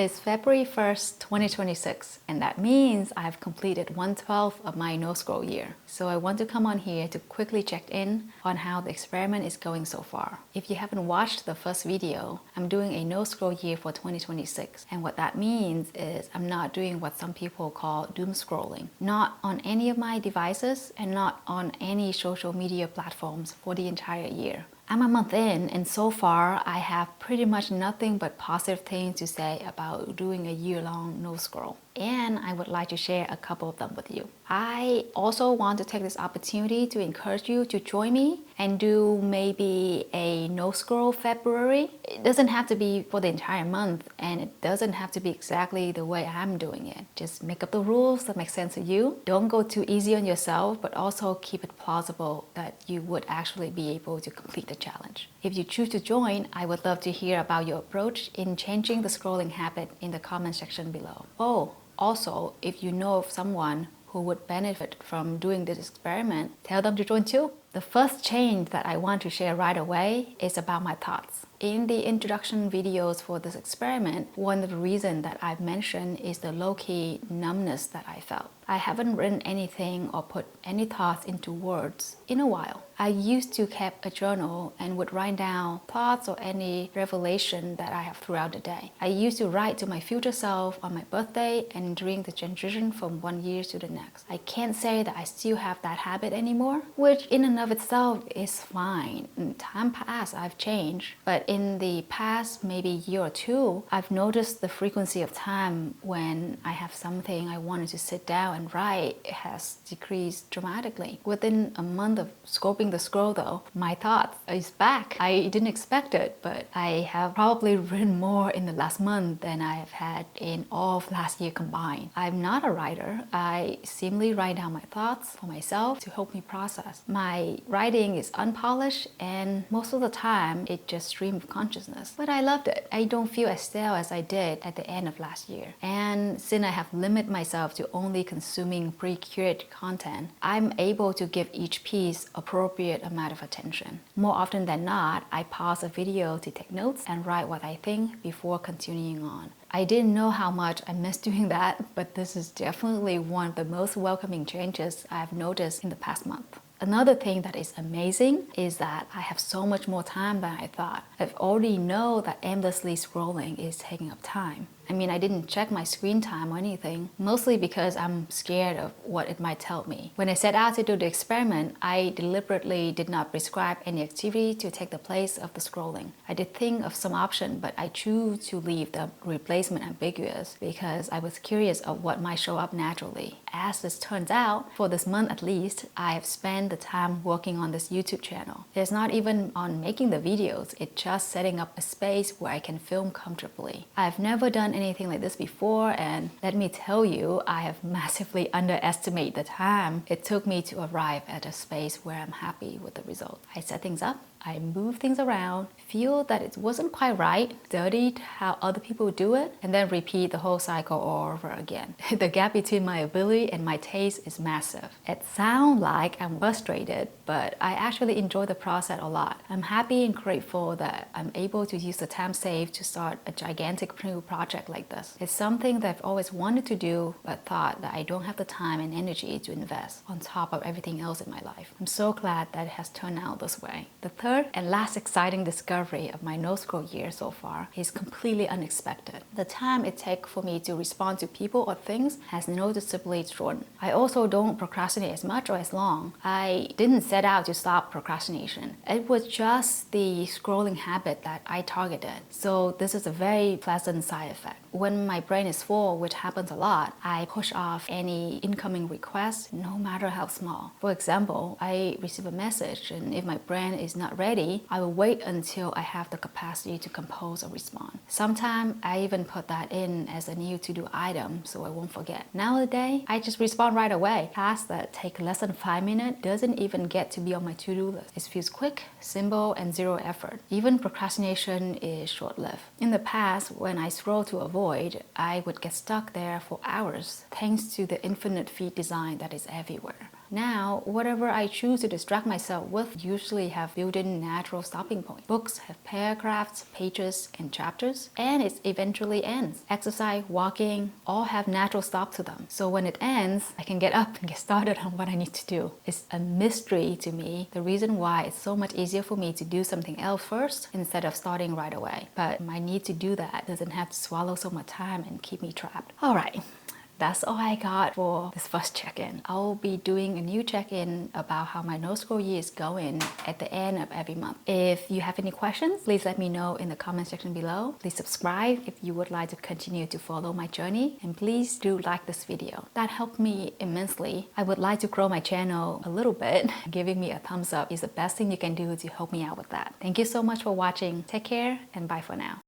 It's February 1st, 2026, and that means I've completed 1/12 of my no-scroll year. So I want to come on here to quickly check in on how the experiment is going so far. If you haven't watched the first video, I'm doing a no-scroll year for 2026. And what that means is I'm not doing what some people call doom scrolling. Not on any of my devices and not on any social media platforms for the entire year. I'm a month in, and so far I have pretty much nothing but positive things to say about doing a year-long no-scroll. And I would like to share a couple of them with you. I also want to take this opportunity to encourage you to join me and do maybe a no-scroll February. It doesn't have to be for the entire month, and it doesn't have to be exactly the way I'm doing it. Just make up the rules that make sense to you. Don't go too easy on yourself, but also keep it plausible that you would actually be able to complete the challenge. If you choose to join, I would love to hear about your approach in changing the scrolling habit in the comment section below. Oh, also, if you know of someone who would benefit from doing this experiment, tell them to join too. The first change that I want to share right away is about my thoughts. In the introduction videos for this experiment, one of the reasons that I've mentioned is the low-key numbness that I felt. I haven't written anything or put any thoughts into words in a while. I used to keep a journal and would write down thoughts or any revelation that I have throughout the day. I used to write to my future self on my birthday and during the transition from one year to the next. I can't say that I still have that habit anymore, which in and of itself is fine. In time past, I've changed, but in the past maybe year or two, I've noticed the frequency of time when I have something I wanted to sit down and write has decreased dramatically. Within a month of scoping the scroll though, my thoughts is back. I didn't expect it, but I have probably written more in the last month than I have had in all of last year combined. I'm not a writer. I simply write down my thoughts for myself to help me process. My writing is unpolished and most of the time it just streams of consciousness. But I loved it. I don't feel as stale as I did at the end of last year. And since I have limited myself to only consuming pre-curated content, I'm able to give each piece appropriate amount of attention. More often than not, I pause a video to take notes and write what I think before continuing on. I didn't know how much I missed doing that, but this is definitely one of the most welcoming changes I've noticed in the past month. Another thing that is amazing is that I have so much more time than I thought. I already know that endlessly scrolling is taking up time. I mean, I didn't check my screen time or anything, mostly because I'm scared of what it might tell me. When I set out to do the experiment, I deliberately did not prescribe any activity to take the place of the scrolling. I did think of some option, but I chose to leave the replacement ambiguous because I was curious of what might show up naturally. As this turns out, for this month at least, I have spent the time working on this YouTube channel. It's not even on making the videos, it's just setting up a space where I can film comfortably. I've never done anything like this before, and let me tell you, I have massively underestimated the time it took me to arrive at a space where I'm happy with the result. I set things up, I moved things around, feel that it wasn't quite right, studied how other people do it, and then repeat the whole cycle all over again. The gap between my ability and my taste is massive. It sounds like I'm frustrated, but I actually enjoy the process a lot. I'm happy and grateful that I'm able to use the time saved to start a gigantic new project like this. It's something that I've always wanted to do, but thought that I don't have the time and energy to invest on top of everything else in my life. I'm so glad that it has turned out this way. The third and last exciting discovery of my no-scroll year so far is completely unexpected. The time it takes for me to respond to people or things has noticeably shortened. I also don't procrastinate as much or as long. I didn't set out to stop procrastination. It was just the scrolling habit that I targeted. So this is a very pleasant side effect. When my brain is full, which happens a lot, I push off any incoming requests, no matter how small. For example, I receive a message, and if my brain is not ready, I will wait until I have the capacity to compose or respond. Sometimes I even put that in as a new to-do item so I won't forget. Nowadays, I just respond right away. Tasks that take less than 5 minutes doesn't even get to be on my to-do list. It feels quick, simple, and zero effort. Even procrastination is short-lived. In the past, when I scroll to avoid, I would get stuck there for hours thanks to the infinite feed design that is everywhere. Now, whatever I choose to distract myself with usually have built-in natural stopping point. Books have paragraphs, pages, and chapters, and it eventually ends. Exercise, walking, all have natural stop to them. So when it ends, I can get up and get started on what I need to do. It's a mystery to me, the reason why it's so much easier for me to do something else first instead of starting right away. But my need to do that doesn't have to swallow so much time and keep me trapped. All right. That's all I got for this first check-in. I'll be doing a new check-in about how my nose grow year is going at the end of every month. If you have any questions, please let me know in the comment section below. Please subscribe if you would like to continue to follow my journey. And please do like this video. That helped me immensely. I would like to grow my channel a little bit. Giving me a thumbs up is the best thing you can do to help me out with that. Thank you so much for watching. Take care and bye for now.